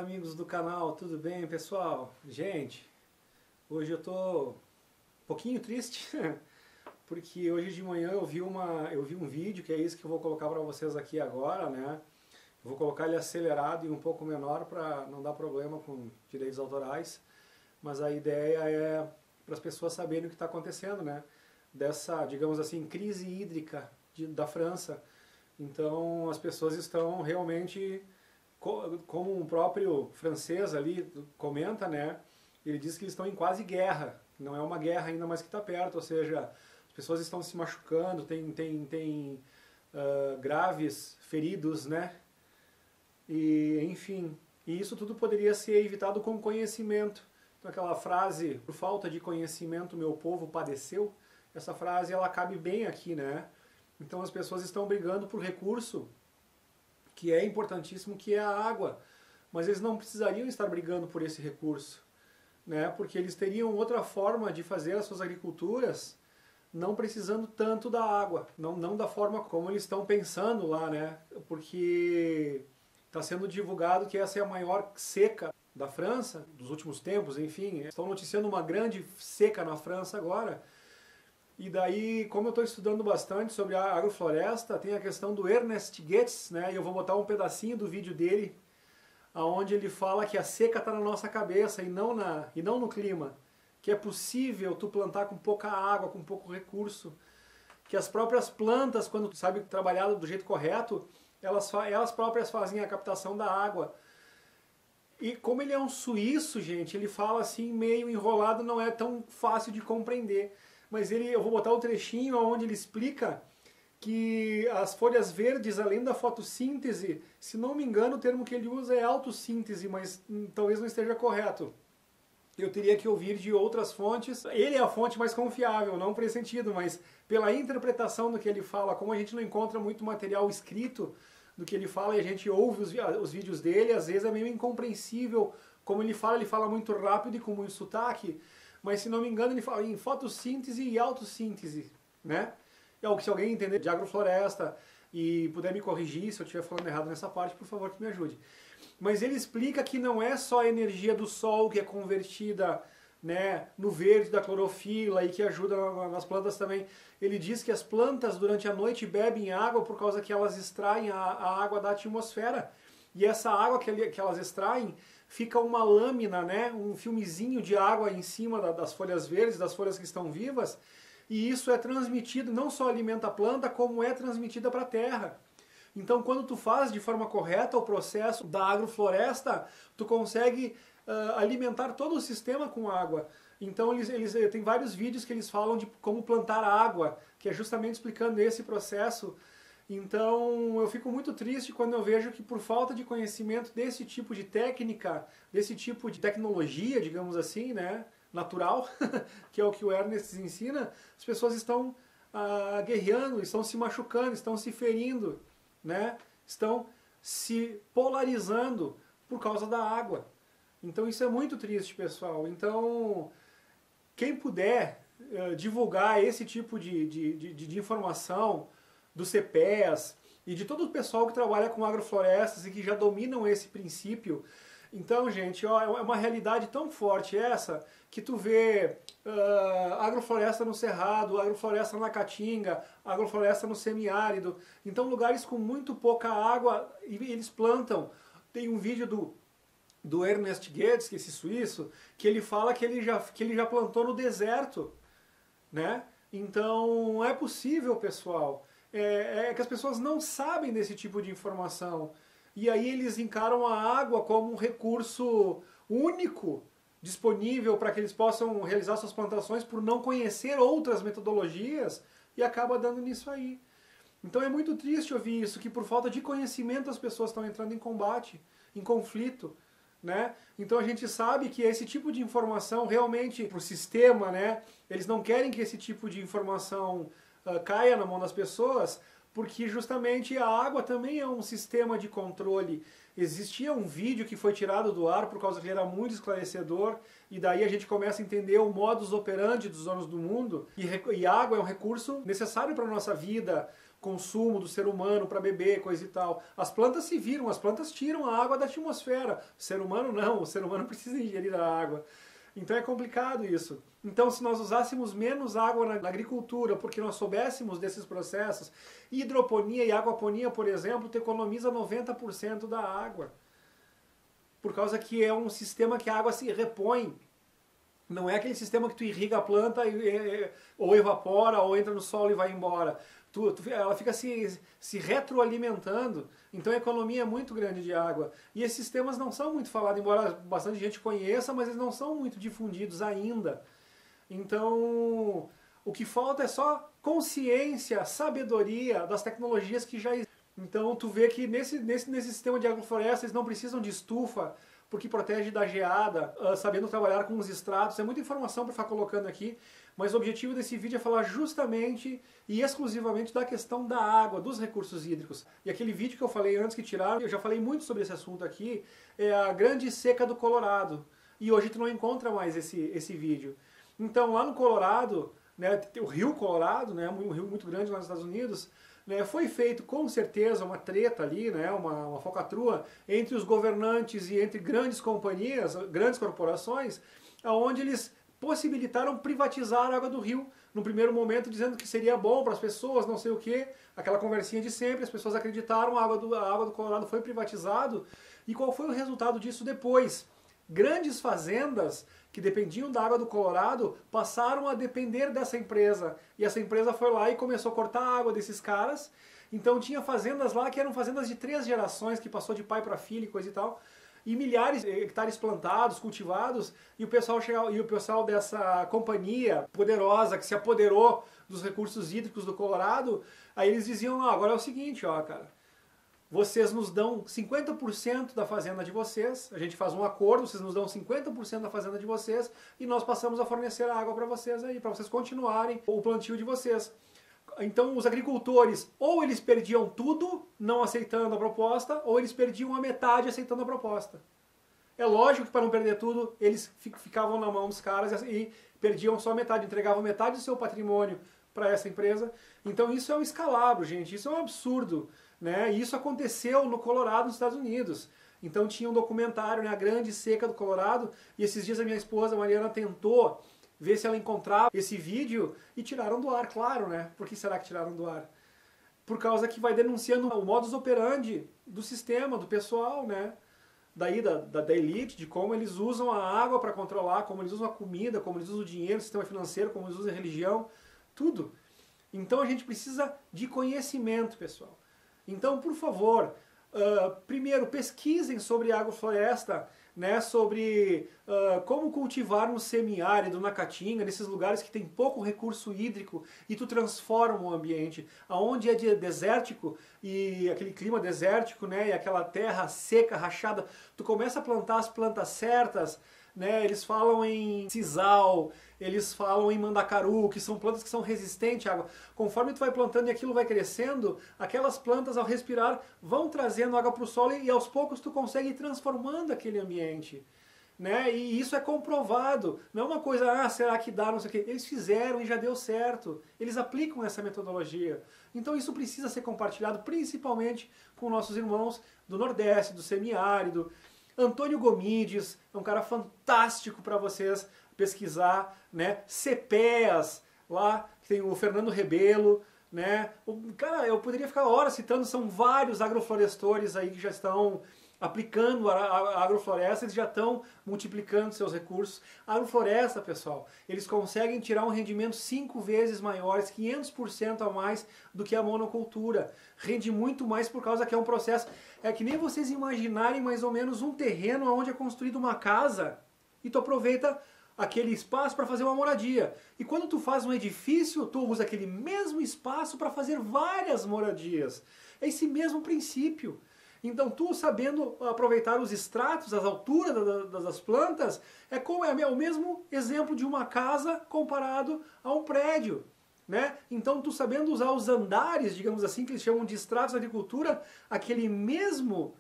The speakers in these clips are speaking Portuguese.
amigos do canal, tudo bem, pessoal? Gente, hoje eu tô um pouquinho triste porque hoje de manhã eu vi um vídeo, que é isso que eu vou colocar para vocês aqui agora, né? Eu vou colocar ele acelerado e um pouco menor para não dar problema com direitos autorais, mas a ideia é para as pessoas saberem o que está acontecendo, né? Dessa, digamos assim, crise hídrica da França. Então as pessoas estão realmente, como o próprio francês ali comenta, né? Ele diz que eles estão em quase guerra. Não é uma guerra ainda, mas que está perto, ou seja, as pessoas estão se machucando, tem graves feridos, né? E, enfim, e isso tudo poderia ser evitado com conhecimento. Então aquela frase, por falta de conhecimento meu povo padeceu, essa frase ela cabe bem aqui, né? Então as pessoas estão brigando por recurso que é importantíssimo, que é a água, mas eles não precisariam estar brigando por esse recurso, né? Porque eles teriam outra forma de fazer as suas agriculturas, não precisando tanto da água, não da forma como eles estão pensando lá, né? Porque está sendo divulgado que essa é a maior seca da França, dos últimos tempos, enfim, estão noticiando uma grande seca na França agora. E daí, como eu estou estudando bastante sobre a agrofloresta, tem a questão do Ernest Goetz, né? E eu vou botar um pedacinho do vídeo dele, onde ele fala que a seca está na nossa cabeça e não no clima. Que é possível tu plantar com pouca água, com pouco recurso. Que as próprias plantas, quando tu sabe trabalhar do jeito correto, elas próprias fazem a captação da água. E como ele é um suíço, gente, ele fala assim meio enrolado, não é tão fácil de compreender. Mas eu vou botar o trechinho onde ele explica que as folhas verdes, além da fotossíntese, se não me engano o termo que ele usa é autossíntese, mas talvez não esteja correto. Eu teria que ouvir de outras fontes. Ele é a fonte mais confiável, não por esse sentido, mas pela interpretação do que ele fala, como a gente não encontra muito material escrito do que ele fala e a gente ouve os vídeos dele, às vezes é meio incompreensível como ele fala muito rápido e com muito sotaque, mas se não me engano ele fala em fotossíntese e autossíntese, né? É o que, se alguém entender de agrofloresta e puder me corrigir se eu estiver falando errado nessa parte, por favor que me ajude. Mas ele explica que não é só a energia do sol que é convertida, né, no verde da clorofila e que ajuda nas plantas também. Ele diz que as plantas durante a noite bebem água por causa que elas extraem a água da atmosfera. E essa água que elas extraem fica uma lâmina, né, um filmezinho de água em cima das folhas verdes, das folhas que estão vivas. E isso é transmitido, não só alimenta a planta, como é transmitida para a terra. Então, quando tu faz de forma correta o processo da agrofloresta, tu consegue alimentar todo o sistema com água. Então, eles tem vários vídeos que eles falam de como plantar água, que é justamente explicando esse processo. Então, eu fico muito triste quando eu vejo que, por falta de conhecimento desse tipo de técnica, desse tipo de tecnologia, digamos assim, né, natural, que é o que o Ernest ensina, as pessoas estão guerreando, estão se machucando, estão se ferindo, né? Estão se polarizando por causa da água. Então isso é muito triste, pessoal. Então, quem puder divulgar esse tipo de informação do CPEAS e de todo o pessoal que trabalha com agroflorestas e que já dominam esse princípio. Então, gente, ó, é uma realidade tão forte essa que tu vê agrofloresta no Cerrado, agrofloresta na Caatinga, agrofloresta no semiárido. Então, lugares com muito pouca água, e eles plantam. Tem um vídeo do Ernest Goetz, que é esse suíço, que ele fala que ele já plantou no deserto, né? Então, é possível, pessoal. É que as pessoas não sabem desse tipo de informação. E aí eles encaram a água como um recurso único disponível para que eles possam realizar suas plantações por não conhecer outras metodologias e acaba dando nisso aí. Então é muito triste ouvir isso, que por falta de conhecimento as pessoas estão entrando em combate, em conflito, né? Então a gente sabe que esse tipo de informação realmente para o sistema, né? Eles não querem que esse tipo de informação caia na mão das pessoas, porque justamente a água também é um sistema de controle. Existia um vídeo que foi tirado do ar por causa que ele era muito esclarecedor, e daí a gente começa a entender o modus operandi dos donos do mundo, e água é um recurso necessário para a nossa vida, consumo do ser humano, para beber, coisa e tal. As plantas se viram, as plantas tiram a água da atmosfera. O ser humano não, o ser humano precisa ingerir a água. Então é complicado isso. Então, se nós usássemos menos água na agricultura, porque nós soubéssemos desses processos, hidroponia e aquaponia, por exemplo, tu economiza 90% da água. Por causa que é um sistema que a água se repõe. Não é aquele sistema que tu irriga a planta ou evapora, ou entra no solo e vai embora. Ela fica se retroalimentando, então a economia é muito grande de água. E esses sistemas não são muito falados, embora bastante gente conheça, mas eles não são muito difundidos ainda. Então, o que falta é só consciência, sabedoria das tecnologias que já existem. Então, tu vê que nesse sistema de agrofloresta eles não precisam de estufa, porque protege da geada, sabendo trabalhar com os extratos. É muita informação para ficar colocando aqui, mas o objetivo desse vídeo é falar justamente e exclusivamente da questão da água, dos recursos hídricos. E aquele vídeo que eu falei antes que tiraram, eu já falei muito sobre esse assunto aqui, é a grande seca do Colorado. E hoje tu não encontra mais esse vídeo. Então lá no Colorado, né, o Rio Colorado, né, um rio muito grande lá nos Estados Unidos, né, foi feito com certeza uma treta ali, né, uma falcatrua entre os governantes e entre grandes companhias, grandes corporações, onde eles possibilitaram privatizar a água do rio, no primeiro momento dizendo que seria bom para as pessoas, não sei o que, aquela conversinha de sempre, as pessoas acreditaram, a água do Colorado foi privatizado, e qual foi o resultado disso depois? Grandes fazendas que dependiam da água do Colorado passaram a depender dessa empresa, e essa empresa foi lá e começou a cortar a água desses caras. Então tinha fazendas lá que eram fazendas de 3 gerações, que passou de pai para filho e coisa e tal, e milhares de hectares plantados, cultivados, e o pessoal dessa companhia poderosa que se apoderou dos recursos hídricos do Colorado, aí eles diziam, não, agora é o seguinte, ó, cara, vocês nos dão 50% da fazenda de vocês, a gente faz um acordo, vocês nos dão 50% da fazenda de vocês e nós passamos a fornecer a água para vocês aí, para vocês continuarem o plantio de vocês. Então os agricultores, ou eles perdiam tudo não aceitando a proposta, ou eles perdiam a metade aceitando a proposta. É lógico que para não perder tudo, eles ficavam na mão dos caras e perdiam só metade, entregavam metade do seu patrimônio para essa empresa. Então isso é um escalabro, gente, isso é um absurdo, né? E isso aconteceu no Colorado, nos Estados Unidos. Então tinha um documentário, né, A Grande Seca do Colorado, e esses dias a minha esposa, a Mariana, tentou ver se ela encontrava esse vídeo e tiraram do ar, claro, né? Por que será que tiraram do ar? Por causa que vai denunciando o modus operandi do sistema, do pessoal, né? Daí da elite, de como eles usam a água para controlar, como eles usam a comida, como eles usam o dinheiro, o sistema financeiro, como eles usam a religião, tudo. Então a gente precisa de conhecimento, pessoal. Então, por favor, primeiro pesquisem sobre agrofloresta, né, sobre como cultivar no semiárido, na caatinga, nesses lugares que tem pouco recurso hídrico e tu transforma o ambiente. Aonde é desértico e aquele clima desértico, né, e aquela terra seca, rachada, tu começa a plantar as plantas certas, né, eles falam em sisal, eles falam em mandacaru, que são plantas que são resistentes à água. Conforme tu vai plantando e aquilo vai crescendo, aquelas plantas ao respirar vão trazendo água para o solo e aos poucos tu consegue ir transformando aquele ambiente. Né? E isso é comprovado, não é uma coisa, será que dá, não sei o quê. Eles fizeram e já deu certo, eles aplicam essa metodologia. Então isso precisa ser compartilhado principalmente com nossos irmãos do Nordeste, do semiárido. Antônio Gomides é um cara fantástico para vocês pesquisar, né? CPEAS, lá tem o Fernando Rebelo, né? Cara, eu poderia ficar horas citando, são vários agroflorestores aí que já estão aplicando a agrofloresta, eles já estão multiplicando seus recursos. A agrofloresta, pessoal, eles conseguem tirar um rendimento 5 vezes maiores, 500% a mais do que a monocultura. Rende muito mais por causa que é um processo, é que nem vocês imaginarem mais ou menos um terreno onde é construída uma casa e tu aproveita aquele espaço para fazer uma moradia. E quando tu faz um edifício, tu usa aquele mesmo espaço para fazer várias moradias. É esse mesmo princípio. Então tu sabendo aproveitar os estratos, as alturas das plantas, é o mesmo exemplo de uma casa comparado a um prédio. né? Então, tu sabendo usar os andares, digamos assim, que eles chamam de estratos de agricultura, aquele mesmo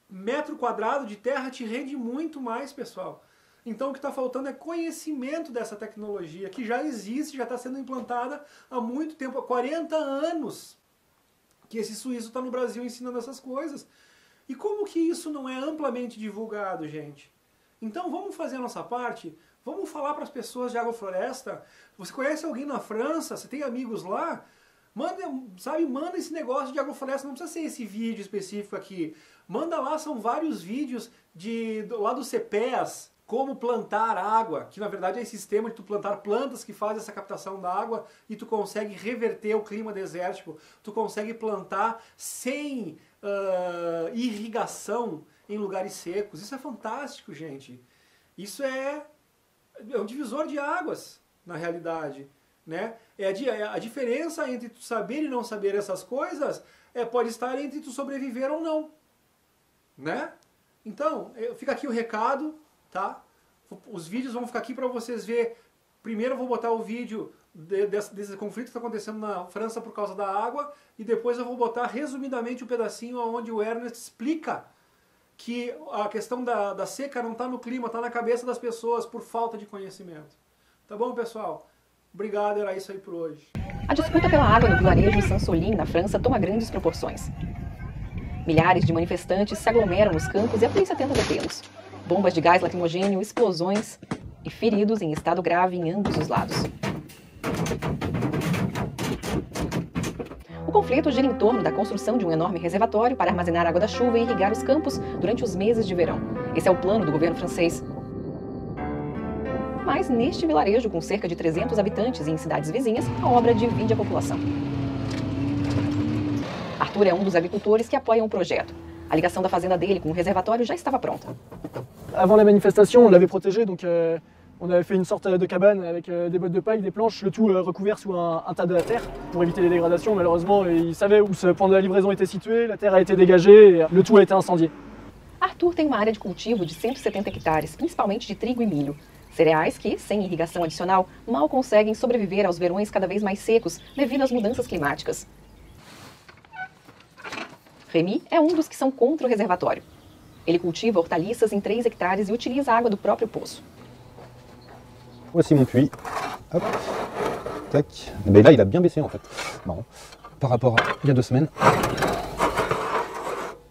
metro quadrado de terra te rende muito mais, pessoal. Então o que está faltando é conhecimento dessa tecnologia, que já existe, já está sendo implantada há muito tempo, há 40 anos, que esse suíço está no Brasil ensinando essas coisas. E como que isso não é amplamente divulgado, gente? Então vamos fazer a nossa parte, vamos falar para as pessoas de agrofloresta. Você conhece alguém na França, você tem amigos lá? Manda esse negócio de agrofloresta, não precisa ser esse vídeo específico aqui. Manda lá, são vários vídeos lá do CEPEAS, como plantar água, que na verdade é esse sistema de tu plantar plantas que faz essa captação da água e tu consegue reverter o clima desértico, tu consegue plantar sem irrigação em lugares secos. Isso é fantástico, gente. Isso é um divisor de águas, na realidade, né? A diferença entre tu saber e não saber essas coisas pode estar entre tu sobreviver ou não, né? Então, fica aqui o recado, tá? Os vídeos vão ficar aqui para vocês verem. Primeiro eu vou botar o vídeo desse conflito que está acontecendo na França por causa da água, e depois eu vou botar resumidamente um pedacinho onde o Ernest explica que a questão da seca não está no clima, está na cabeça das pessoas por falta de conhecimento. Tá bom, pessoal? Obrigado, era isso aí por hoje. A disputa pela água no vilarejo Saint-Soline, na França, toma grandes proporções. Milhares de manifestantes se aglomeram nos campos e a polícia tenta detê-los. Bombas de gás lacrimogêneo, explosões e feridos em estado grave em ambos os lados. O conflito gira em torno da construção de um enorme reservatório para armazenar água da chuva e irrigar os campos durante os meses de verão. Esse é o plano do governo francês. Mas neste vilarejo, com cerca de 300 habitantes e em cidades vizinhas, a obra divide a população. Arthur é um dos agricultores que apoiam o projeto. A ligação da fazenda dele com o reservatório já estava pronta. Avant la manifestation, on l'avait protégé, donc on avait fait une sorte de cabane avec des bottes de paille, des planches, le tout recouvert sous un tas de terre pour éviter les dégradations. Malheureusement, ils savaient où ce point de la livraison était situé, la terre a été dégagée et le tout a été incendié. Arthur tem uma área de cultivo de 170 hectares, principalmente de trigo e milho. Cereais que, sem irrigação adicional, mal conseguem sobreviver aos verões cada vez mais secos devido às mudanças climáticas. Rémi é um dos que são contra o reservatório. Ele cultiva hortaliças em 3 hectares e utiliza a água do próprio poço. Voici mon puits. Hop. Tac. Mais là, il a bien baissé en fait. Marrant. Par rapport à il y a 2 semaines.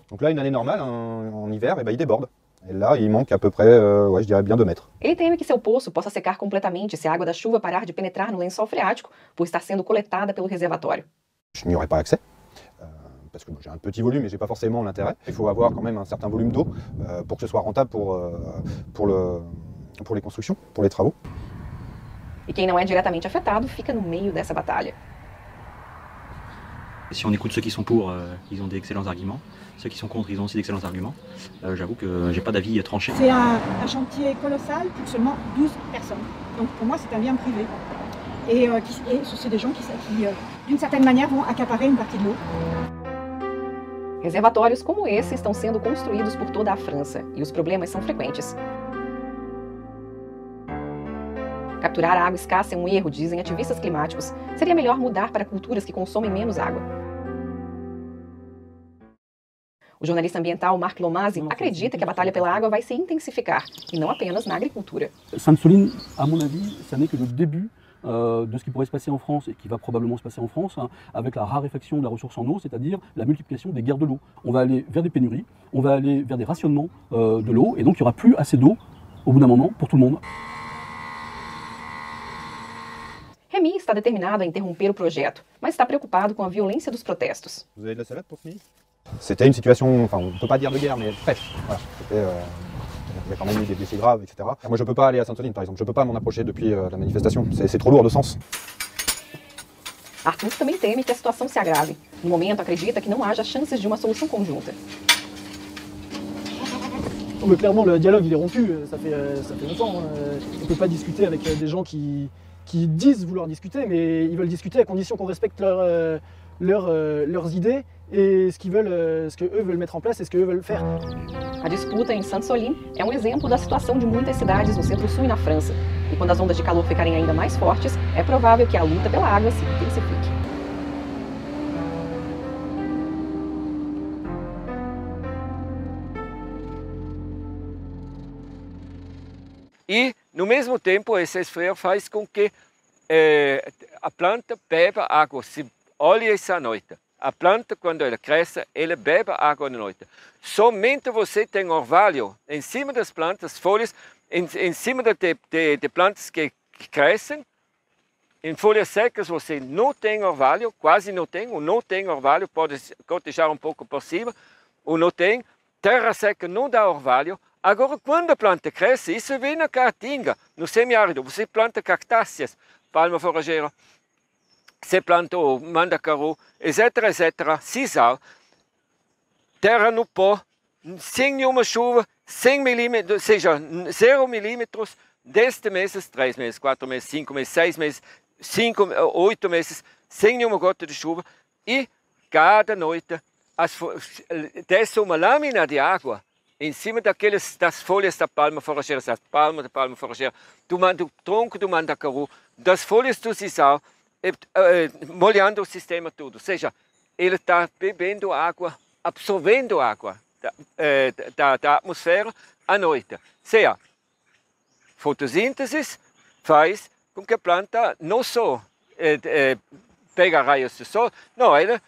Donc là, une année normale, en hiver, il déborde. Et là, il manque à peu près, je dirais bien 2 mètres. Ele teme que seu poço possa secar completamente se a água da chuva parar de penetrar no lençol freático por estar sendo coletada pelo reservatório. Je n'y aurais pas accès. Parce que j'ai un petit volume et j'ai pas forcément l'intérêt. Il faut avoir quand même un certain volume d'eau pour que ce soit rentable pour les constructions, pour les travaux. E quem não é diretamente afetado fica no meio dessa batalha. Si on écoute ceux qui sont pour, ils ont d'excellents arguments. Ceux qui sont contre, ils ont aussi d'excellents arguments. J'avoue que j'ai pas d'avis tranché. C'est un chantier colossal pour seulement 12 personnes. Donc pour moi, c'est un bien privé. Et c'est des gens qui d'une certaine manière, vont accaparer une partie de l'eau. Reservatórios como esse estão sendo construídos por toda a França e os problemas são frequentes. Capturar a água escassa é um erro, dizem ativistas climáticos. Seria melhor mudar para culturas que consomem menos água. O jornalista ambiental Marc Lomasi acredita que a batalha pela água vai se intensificar, e não apenas na agricultura. Sainte-Soline, à mon avis, ça n'est que le début de ce qui pourrait se passer en France et qui va probablement se passer en France, avec la raréfaction de la ressource en eau, c'est-à-dire la multiplication des guerres de l'eau. On va aller vers des pénuries, on va aller vers des rationnements de l'eau, et donc il n'y aura plus assez d'eau, au bout d'un moment, pour tout le monde. Rémi está determinado a interromper o projeto, mas está preocupado com a violência dos protestos. Vous avez de la salade pour finir? C'était une situation, enfin on ne peut pas dire de guerre, mais presque. Voilà. Il y a quand même eu des blessés graves, etc. Moi je ne peux pas aller à Sainte-Soline par exemple, je ne peux pas m'en approcher depuis la manifestation, c'est trop lourd de sens. Arthur também teme que a situação se agrave. No momento acredita que não haja chances de uma solução conjunta. Mais clairement le dialogue il est rompu, ça fait longtemps. On ne peut pas discuter avec des gens qui disent vouloir discuter, mais ils veulent discuter à condition qu'on respecte leurs idées e ce que eux veulent mettre en place et ce que eux veulent faire. A disputa em Sainte-Soline é um exemplo da situação de muitas cidades no centro-sul e na França. E quando as ondas de calor ficarem ainda mais fortes, é provável que a luta pela água se intensifique. E, no mesmo tempo, esse esfriar faz com que a planta beba água. Se olha essa noite. A planta, quando ela cresce, ela bebe água à noite. Somente você tem orvalho em cima das plantas, folhas, em cima de plantas que crescem. Em folhas secas você não tem orvalho, quase não tem, ou não tem orvalho, pode cortejar um pouco por cima, ou não tem. Terra seca não dá orvalho. Agora, quando a planta cresce, isso vem na caatinga, no semiárido. Você planta cactáceas, palma forageira, você planta o mandacaru, etc, sisal, terra no pó, sem nenhuma chuva, 100 milímetros, seja 0 milímetros, 10 meses, 3 meses, 4 meses, 5 meses, 6 meses, 8 meses, sem nenhuma gota de chuva, e cada noite desce uma lâmina de água em cima das folhas da palma forageira, das palmas da palma forageira, do tronco do mandacaru, das folhas do sisal, molhando o sistema todo. Ou seja, ele está bebendo água, absorvendo água da atmosfera à noite. Ou seja, fotossíntese faz com que a planta não só pega raios do sol, não, ela,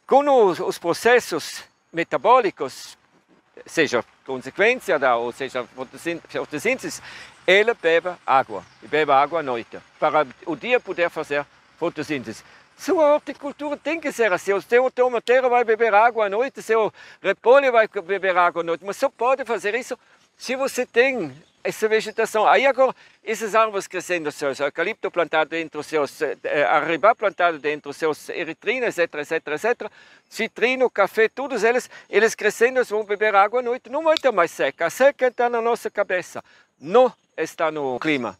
com os processos metabólicos, seja consequência ou seja fotossíntese, ela bebe água, e bebe água à noite, para o dia poder fazer fotossíntese. Sua horticultura tem que ser assim. O seu tomateiro vai beber água à noite, seu repolho vai beber água à noite, mas só pode fazer isso se você tem essa vegetação. Aí agora, essas árvores crescendo, seus eucalipto plantado dentro, seus arribá plantado dentro, seus eritrina, etc, citrino, café, todos eles crescendo, eles vão beber água à noite, não vai ter mais seca. A seca está na nossa cabeça, não está no clima.